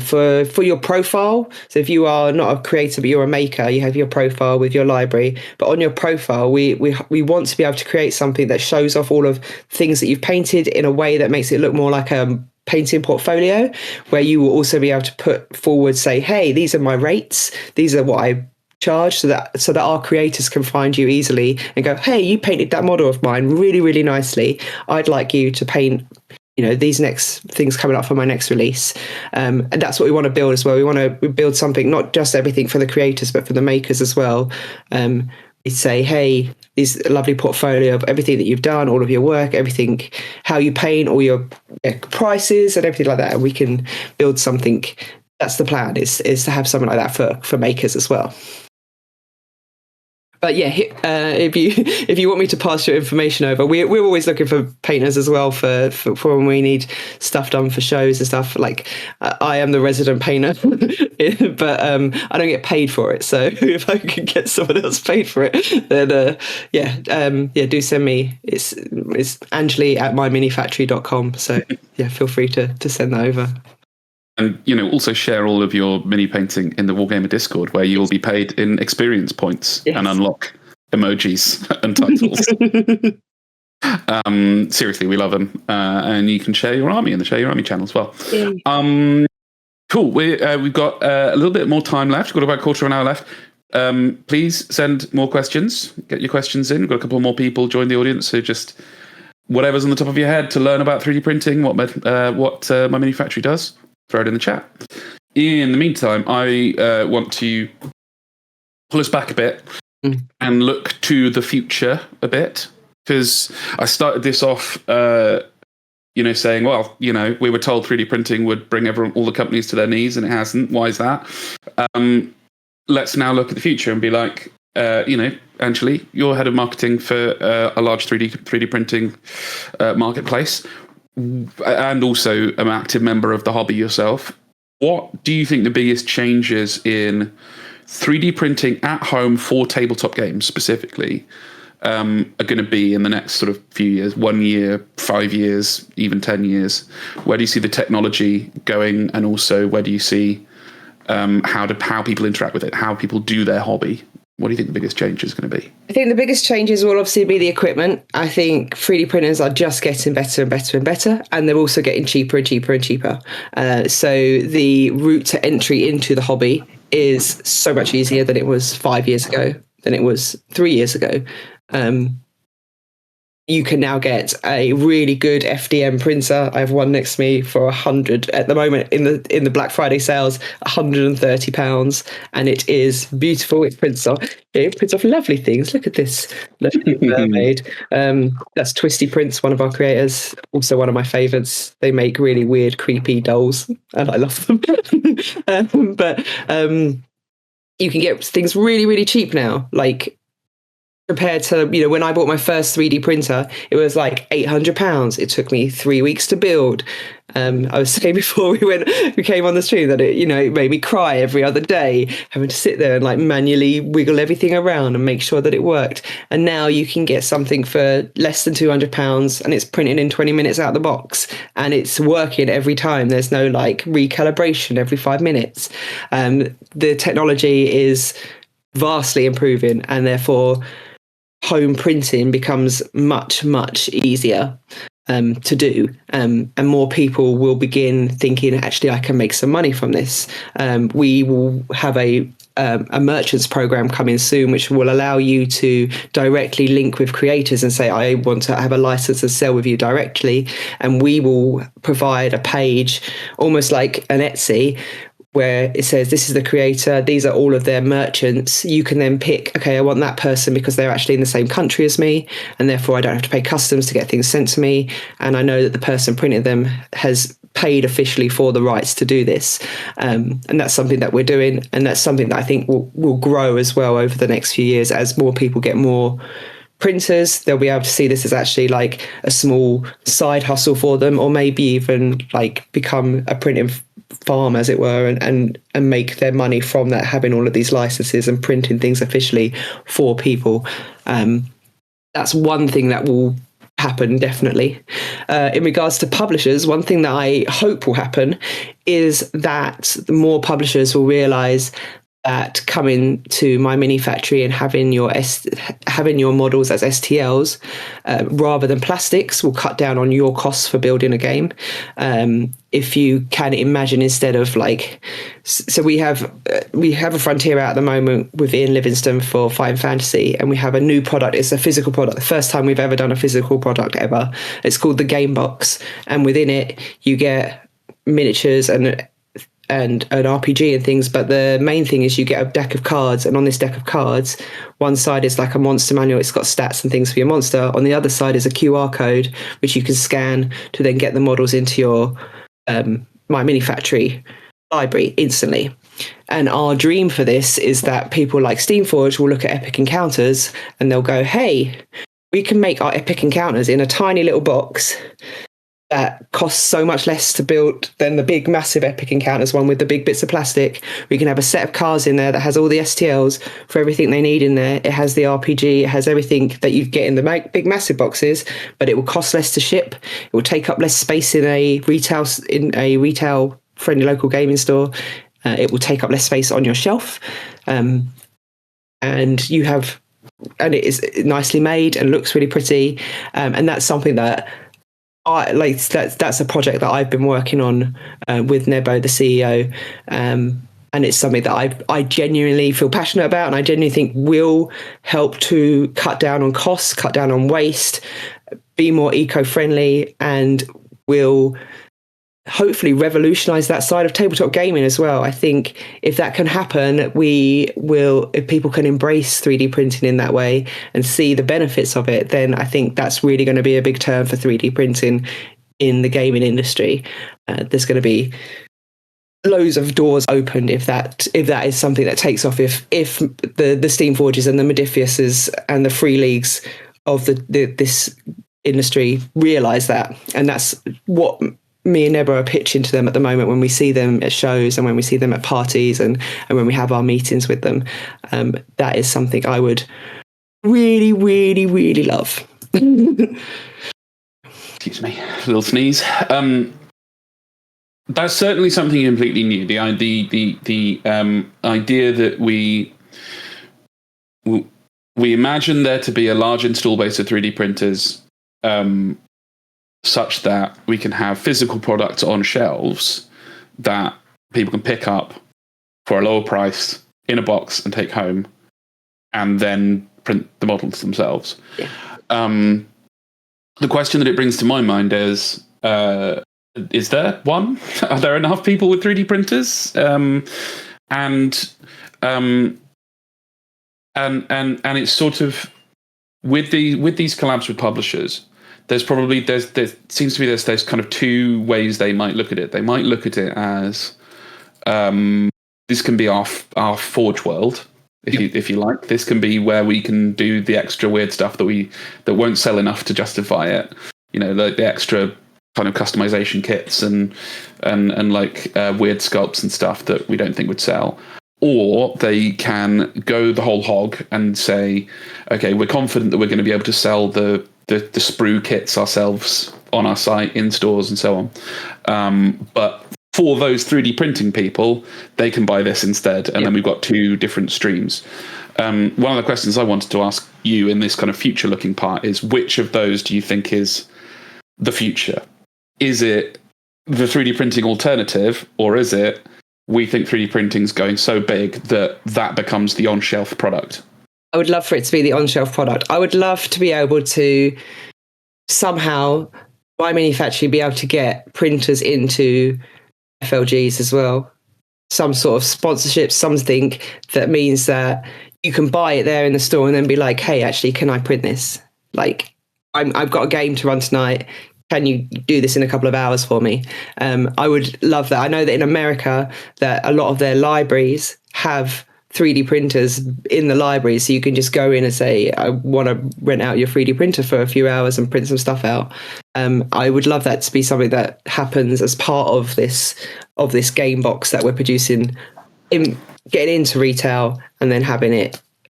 for your profile. So if you are not a creator but you're a maker, you have your profile with your library, but on your profile we want to be able to create something that shows off all of things that you've painted in a way that makes it look more like a painting portfolio, where you will also be able to put forward, say, hey, these are my rates, these are what I charge, so that our creators can find you easily and go, hey, you painted that model of mine really, really nicely. I'd like you to paint these next things coming up for my next release. And that's what we want to build as well. We want to build something, not just everything for the creators, but for the makers as well. We say, hey, this lovely portfolio of everything that you've done, all of your work, everything, how you paint, all your prices and everything like that. And we can build something. That's the plan, is to have something like that for makers as well. But yeah, if you want me to pass your information over, we're always looking for painters as well for when we need stuff done for shows and stuff. Like I am the resident painter, but I don't get paid for it. So if I could get someone else paid for it, then do send me. It's Anjuli at MyMiniFactory.com. So yeah, feel free to send that over. And, also share all of your mini painting in the Wargamer Discord, where you will be paid in experience points and unlock emojis and titles. Seriously, we love them. And you can share your army in the Share Your Army channel as well. Yeah. Cool. We've got a little bit more time left. We've got about a quarter of an hour left. Please send more questions. Get your questions in. We've got a couple more people join the audience who just whatever's on the top of your head to learn about 3D printing, what MyMiniFactory does, throw it in the chat. In the meantime, I want to pull us back a bit and look to the future a bit, because I started this off, saying, well, we were told 3D printing would bring all the companies to their knees, and it hasn't. Why is that? Let's now look at the future and be like, Anjuli, you're head of marketing for a large 3D printing marketplace, and also an active member of the hobby yourself. What do you think the biggest changes in 3D printing at home for tabletop games specifically are going to be in the next sort of few years, 1 year, 5 years, even 10 years? Where do you see the technology going, and also where do you see how people interact with it, how people do their hobby? What do you think the biggest change is going to be? I think the biggest changes will obviously be the equipment. I think 3D printers are just getting better and better and better, and they're also getting cheaper and cheaper and cheaper. So the route to entry into the hobby is so much easier than it was 5 years ago, than it was 3 years ago. You can now get a really good FDM printer. I have one next to me for $100 at the moment in the Black Friday sales, £130, and it is beautiful. It prints off lovely things. Look at this lovely mermaid. That's Twisty Prints, one of our creators, also one of my favorites. They make really weird, creepy dolls, and I love them. But you can get things really, really cheap now, like, compared to, when I bought my first 3D printer, it was like £800. It took me 3 weeks to build. I was saying before we came on the stream that it made me cry every other day, having to sit there and like manually wiggle everything around and make sure that it worked. And now you can get something for less than £200, and it's printed in 20 minutes out of the box, and it's working every time. There's no like recalibration every 5 minutes. The technology is vastly improving, and therefore home printing becomes much, much easier to do, and more people will begin thinking, actually, I can make some money from this. We will have a merchants program coming soon, which will allow you to directly link with creators and say, I want to have a license and sell with you directly, and we will provide a page almost like an Etsy, where it says, this is the creator, these are all of their merchants. You can then pick, okay, I want that person because they're actually in the same country as me, and therefore I don't have to pay customs to get things sent to me. And I know that the person printing them has paid officially for the rights to do this. And that's something that we're doing. And that's something that I think will grow as well over the next few years as more people get more printers. They'll be able to see this as actually like a small side hustle for them, or maybe even like become a printing farm, as it were, and make their money from that, having all of these licenses and printing things officially for people. That's one thing that will happen, definitely. In regards to publishers, one thing that I hope will happen is that more publishers will realize that coming to MyMiniFactory and having your models as STLs rather than plastics will cut down on your costs for building a game. If you can imagine, instead of like, so we have a frontier out at the moment with Ian Livingston for Fine Fantasy, and we have a new product. It's a physical product, the first time we've ever done a physical product ever. It's called the Game Box, and within it you get miniatures and an RPG and things, but the main thing is you get a deck of cards, and on this deck of cards, one side is like a monster manual, it's got stats and things for your monster. On the other side is a QR code which you can scan to then get the models into your MyMiniFactory library instantly. And our dream for this is that people like Steamforge will look at Epic Encounters and they'll go, hey, we can make our Epic Encounters in a tiny little box that costs so much less to build than the big massive Epic Encounters one with the big bits of plastic. We can have a set of cards in there that has all the STLs for everything they need in there. It has the RPG, it has everything that you get in the big massive boxes, but it will cost less to ship. It will take up less space in a retail friendly local gaming store. It will take up less space on your shelf, and it is nicely made and looks really pretty. And that's something that that's a project that I've been working on with Nebo, the CEO, and it's something that I genuinely feel passionate about, and I genuinely think will help to cut down on costs, cut down on waste, be more eco-friendly and will hopefully revolutionize that side of tabletop gaming as well. I think if that can happen, if people can embrace 3D printing in that way and see the benefits of it, then I think that's really going to be a big turn for 3D printing in the gaming industry. There's going to be loads of doors opened if that is something that takes off, if the Steam Forges and the Modifiuses and the Free Leagues of this industry realize that. And that's what me and Neba are pitching to them at the moment when we see them at shows and when we see them at parties and when we have our meetings with them. That is something I would really, really, really love. Excuse me, a little sneeze. That's certainly something completely new. The idea that we imagine there to be a large install base of 3D printers, such that we can have physical products on shelves that people can pick up for a lower price in a box and take home, and then print the models themselves. Yeah. The question that it brings to my mind is there one? Are there enough people with 3D printers? And it's sort of with these collabs with publishers, there seems to be there's kind of two ways they might look at it. They might look at it as this can be our Forge world, if you like. This can be where we can do the extra weird stuff that won't sell enough to justify it. You know, the extra kind of customization kits and like weird sculpts and stuff that we don't think would sell. Or they can go the whole hog and say, okay, we're confident that we're going to be able to sell the sprue kits ourselves on our site, in stores and so on. But for those 3D printing people, they can buy this instead. And then we've got two different streams. One of the questions I wanted to ask you in this kind of future looking part is, which of those do you think is the future? Is it the 3D printing alternative, or is it we think 3D printing is going so big that becomes the on-shelf product? I would love for it to be the on-shelf product. I would love to be able to somehow, MyMiniFactory, be able to get printers into FLGs as well. Some sort of sponsorship, something that means that you can buy it there in the store and then be like, hey, actually, can I print this? Like, I've got a game to run tonight. Can you do this in a couple of hours for me? I would love that. I know that in America, that a lot of their libraries have 3D printers in the library, so you can just go in and say, I want to rent out your 3D printer for a few hours and print some stuff out. I would love that to be something that happens as part of this game box that we're producing, getting into retail and then having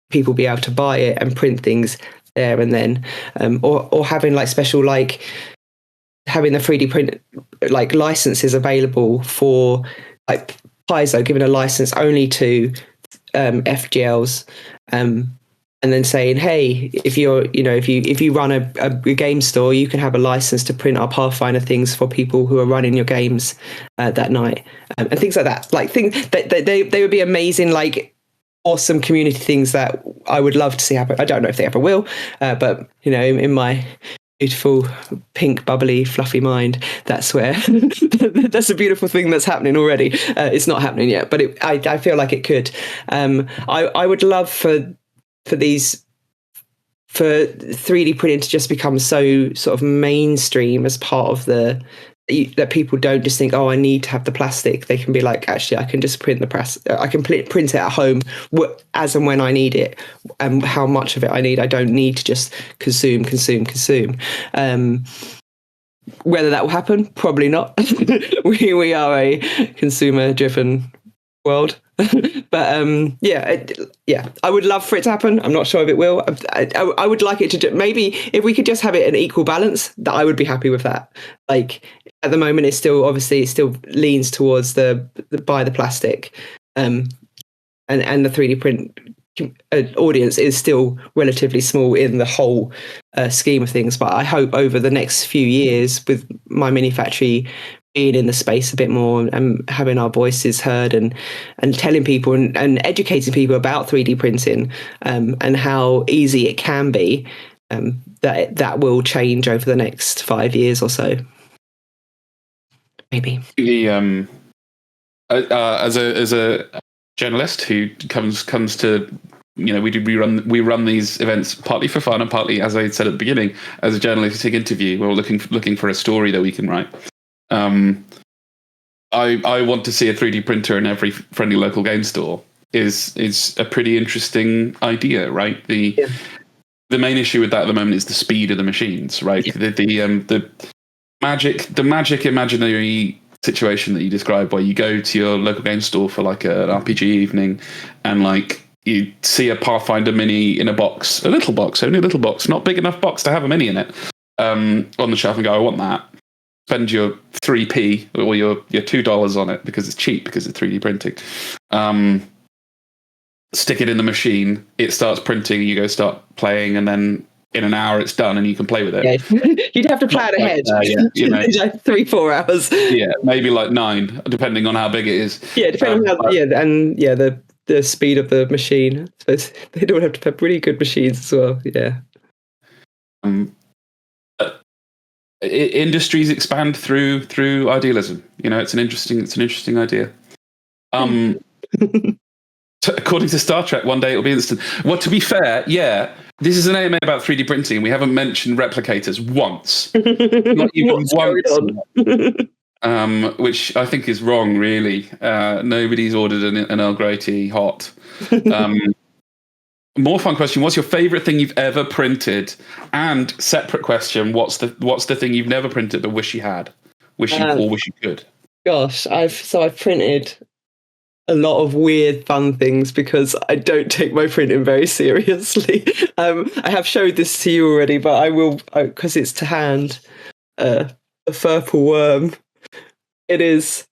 people be able to buy it and print things there and then, or having like special, like having the 3D print like licenses available for like Paizo, giving a license only to FGLs, and then saying, hey, if you run a game store, you can have a license to print our Pathfinder things for people who are running your games that night, and things like that. Like things that they would be amazing, like awesome community things that I would love to see happen. I don't know if they ever will, but you know, in my beautiful, pink, bubbly, fluffy mind, that's where that's a beautiful thing that's happening already. It's not happening yet, but I feel like it could. I would love for 3D printing to just become so sort of mainstream as part of that people don't just think, oh, I need to have the plastic. They can be like, actually, I can just print I can print it at home as and when I need it, and how much of it I need. I don't need to just consume. Whether that will happen, probably not. we are a consumer-driven world. But I would love for it to happen. I'm not sure if it will. I would like it to maybe if we could just have it an equal balance, that I would be happy with that. Like at the moment, it still leans towards the buy the plastic, and the 3D print audience is still relatively small in the whole scheme of things. But I hope over the next few years, with MyMiniFactory being in the space a bit more and having our voices heard and telling people and educating people about 3D printing and how easy it can be, that will change over the next 5 years or so. Maybe. The as a journalist who comes to, we run these events partly for fun and partly, as I said at the beginning, as a journalistic interview. We're looking for a story that we can write. I want to see a 3D printer in every friendly local game store is a pretty interesting idea, right? The main issue with that at the moment is the speed of the machines, right? Yeah. The magic imaginary situation that you described, where you go to your local game store for like an RPG evening, and like you see a Pathfinder mini in a box, only a little box, not big enough box to have a mini in it, on the shelf, and go, I want that. Spend your 3p or your $2 on it because it's cheap, because it's 3D printing. Stick it in the machine, it starts printing, you go start playing, and then in an hour it's done and you can play with it. Yeah. You'd have to plan ahead. Like 3-4 hours. Yeah, maybe like 9, depending on how big it is. Yeah, depending on how, the speed of the machine. I suppose they don't have to have really good machines as well. Yeah. Industries expand through idealism. It's an interesting idea. According to Star Trek, one day it'll be instant. Well, to be fair, yeah, this is an AMA about 3D printing. We haven't mentioned replicators once, not even once. Which I think is wrong, really. Nobody's ordered an Earl Grey tea hot. More fun question: what's your favourite thing you've ever printed? And separate question: what's the thing you've never printed but wish you had, wish you could? Gosh, I've printed a lot of weird fun things because I don't take my printing very seriously. I have showed this to you already, but I will, because it's to hand, a purple worm. It is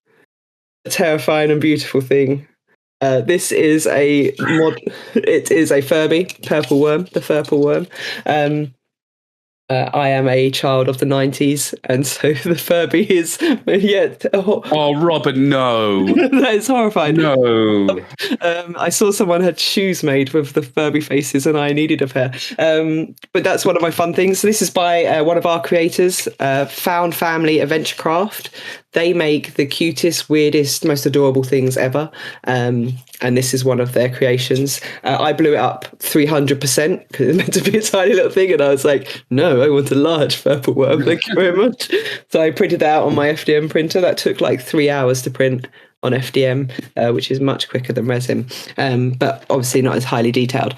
a terrifying and beautiful thing. This is it is a Furby purple worm, the purple worm. I am a child of the 90s, and so the Furby is Oh, Robin, no. That is horrifying. No. I saw someone had shoes made with the Furby faces, and I needed a pair. But that's one of my fun things. This is by one of our creators, Found Family Adventure Craft. They make the cutest, weirdest, most adorable things ever. And this is one of their creations. I blew it up 300% because it's meant to be a tiny little thing. And I was like, no, I want a large purple worm. Thank you very much. So I printed that out on my FDM printer. That took like 3 hours to print on FDM, which is much quicker than resin, but obviously not as highly detailed.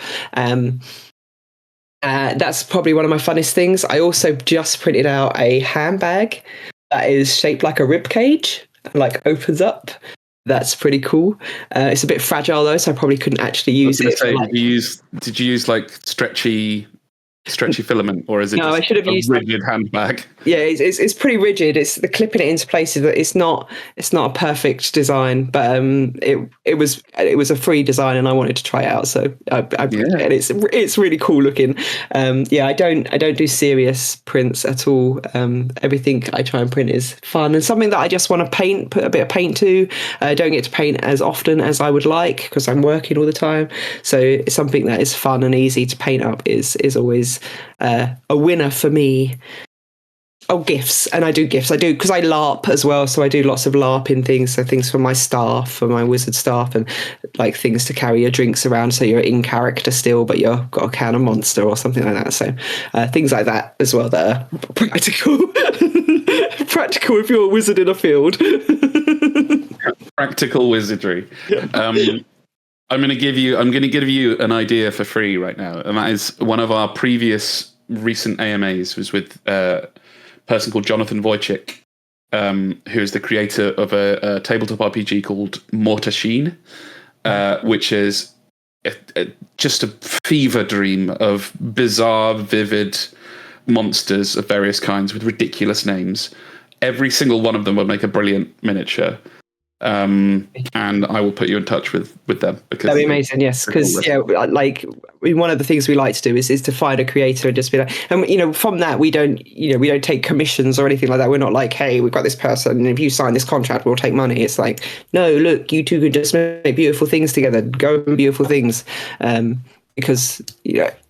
That's probably one of my funnest things. I also just printed out a handbag that is shaped like a rib cage, like opens up. That's pretty cool. It's a bit fragile though, so I probably couldn't actually use it. Did you use like stretchy filament, or is it no, just I should have used rigid handbag? Yeah, it's pretty rigid. It's the clipping it into places. It's not a perfect design, but it was a free design, and I wanted to try it out. So I and it's really cool looking. I don't do serious prints at all. Everything I try and print is fun and something that I just want to put a bit of paint to. I don't get to paint as often as I would like because I'm working all the time. So it's something that is fun and easy to paint up is always a winner for me. Oh, gifts. And I do gifts. I do because I LARP as well. So I do lots of LARPing things. So things for my staff, for my wizard staff, and like things to carry your drinks around. So you're in character still, but you've got a can of Monster or something like that. So things like that as well that are practical. Practical if you're a wizard in a field. Practical wizardry. I'm going to give you an idea for free right now. And that is one of our previous recent AMAs was with a person called Jonathan Wojcik, who is the creator of a tabletop RPG called Mortashine, which is just a fever dream of bizarre, vivid monsters of various kinds with ridiculous names. Every single one of them will make a brilliant miniature. And I will put you in touch with them because that'd be amazing. Yes, because one of the things we like to do is to find a creator and just be like, and from that we don't take commissions or anything like that. We're not like, hey, we've got this person, and if you sign this contract, we'll take money. It's like, no, look, you two can just make beautiful things together, go and beautiful things, because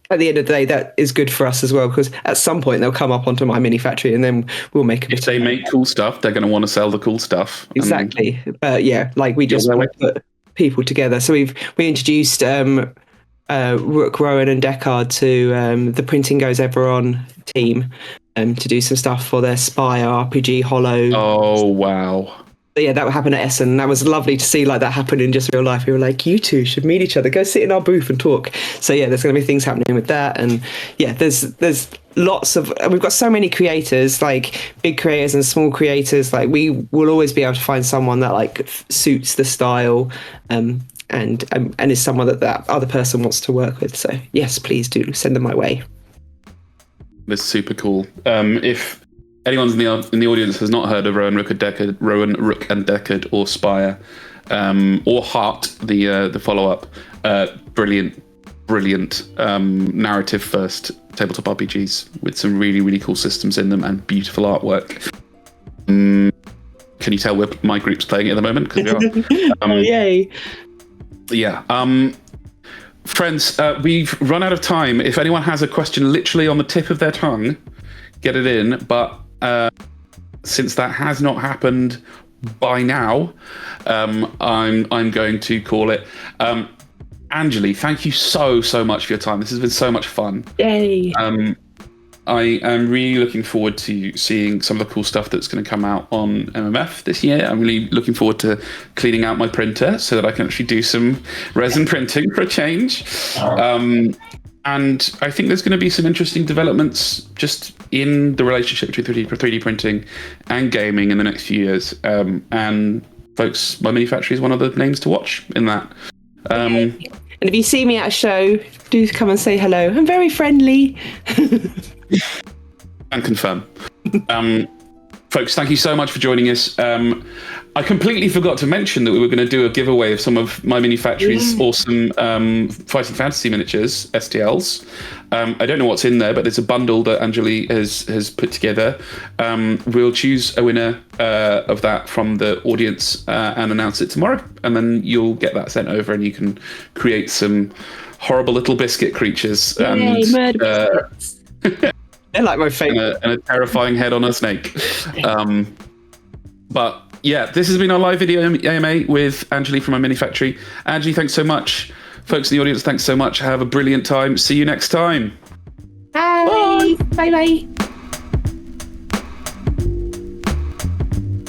at the end of the day, that is good for us as well, because at some point they'll come up onto MyMiniFactory, and then we'll make a bit. If they make cool stuff, they're going to want to sell the cool stuff. Exactly. But yeah, like we just want to put people together. So we introduced Rook, Rowan, and Deckard to the Printing Goes Ever On team to do some stuff for their Spire RPG Hollow. Oh wow! But yeah, that would happen at Essen. That was lovely to see like that happen in just real life. We were like, you two should meet each other. Go sit in our booth and talk. So yeah, there's going to be things happening with that, and yeah, there's lots of. We've got so many creators, like big creators and small creators. Like we will always be able to find someone that like suits the style. And is someone that other person wants to work with. So yes, please do send them my way. That's super cool. If anyone in the audience has not heard of Rowan, Rook, and Deckard, or Spire, or Heart, the follow-up, brilliant narrative first tabletop RPGs with some really, really cool systems in them and beautiful artwork. Can you tell my group's playing it at the moment? 'Cause we are. Yay! Yeah. Friends, we've run out of time. If anyone has a question literally on the tip of their tongue, get it in. But since that has not happened by now, I'm going to call it. Anjuli, thank you so much for your time. This has been so much fun. Yay! I am really looking forward to seeing some of the cool stuff that's going to come out on MMF this year. I'm really looking forward to cleaning out my printer so that I can actually do some resin printing for a change. And I think there's going to be some interesting developments just in the relationship between 3D printing and gaming in the next few years. And folks, MyMiniFactory is one of the names to watch in that. And if you see me at a show, do come and say hello. I'm very friendly. And confirm. Folks, thank you so much for joining us. I completely forgot to mention that we were going to do a giveaway of some of MyMiniFactory's awesome Fighting Fantasy miniatures, STLs. I don't know what's in there, but there's a bundle that Anjuli has put together. We'll choose a winner of that from the audience and announce it tomorrow. And then you'll get that sent over and you can create some horrible little biscuit creatures. Yay, murder biscuits. They're like my favourite. And a terrifying head on a snake. But yeah, this has been our live video AMA with Anjuli from MyMiniFactory. Anjuli, thanks so much. Folks in the audience, thanks so much. Have a brilliant time. See you next time. Bye. Bye.